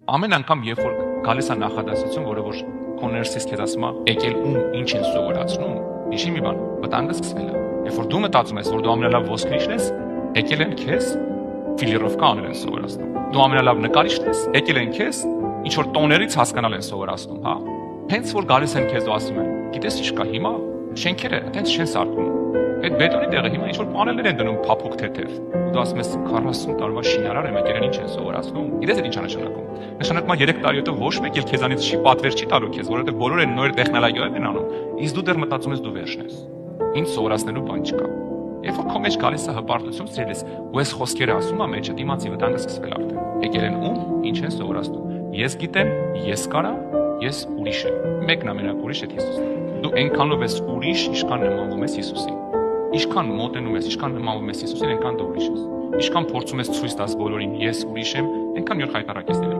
ամեն անգամ երբ որ գալիս է նախադասություն, որը որ քո ներսից քեզ ասում է, եկել ում ինչ են սովորացնում, հիշի մի բան, վտանգը սկսվել է։ Երբ որ դու մտածում ես, որ դու ամենալավ ոսկրիչն ես, եկել են քեզ ֆիլիրովկա անել են սովորացնում։ Դու ամենալավ նկարիչն ես, եկել են քեզ ինչ որ տոներից հասկանալ են սովորացնում, հա։ Հենց որ գալիս են քեզ ու ասում են, գիտես ինչ կա հիմա, շենքերը այդպես չեն սարքում։ Այդ բետոնի տեղը հիմա ինչ որ պանելներ են դնում փափուկ թեթև։ Դու ասում ես 40 տարվա շինարար եմ, եկել են ինչ են սովորացնում։ Գիտես այդ ինչ է նշանակում։ Նշանակում է 3 տարի հետո ոչ մեկ էլ քեզանից չի պատվեր չի տալու քեզ, որովհետև բոլորը նոր տեխնոլոգիայով են անում։ Իսկ դու դեռ մտածում ես դու վերջն ես։ Ինչ սովորացնելու բան չկա։ Երբ որ քո մեջ գալիս է հպարտություն, սիրելիս, ու այս խոսքերը ասում է մեջը, դիմացի վտանգը սկսվել արդեն։ Եկել են ում, ինչ են սովորացնում։ Ես գիտեմ, ես կարամ, ես ուրիշ եմ։ Մեկն ամենակ ուրիշ է Հիսուսն։ Դու այնքանով ես ուրիշ, ինչքան նմանվում ես Հիսուսին։ Ինչքան մոտենում ես, ինչքան նմանվում ես Հիսուսին, այնքան դու ուրիշ ես։ Ինչքան փորձում ես ցույց տաս բոլորին, ես ուրիշ եմ, այնքան նոր խայտարակ ես դնում։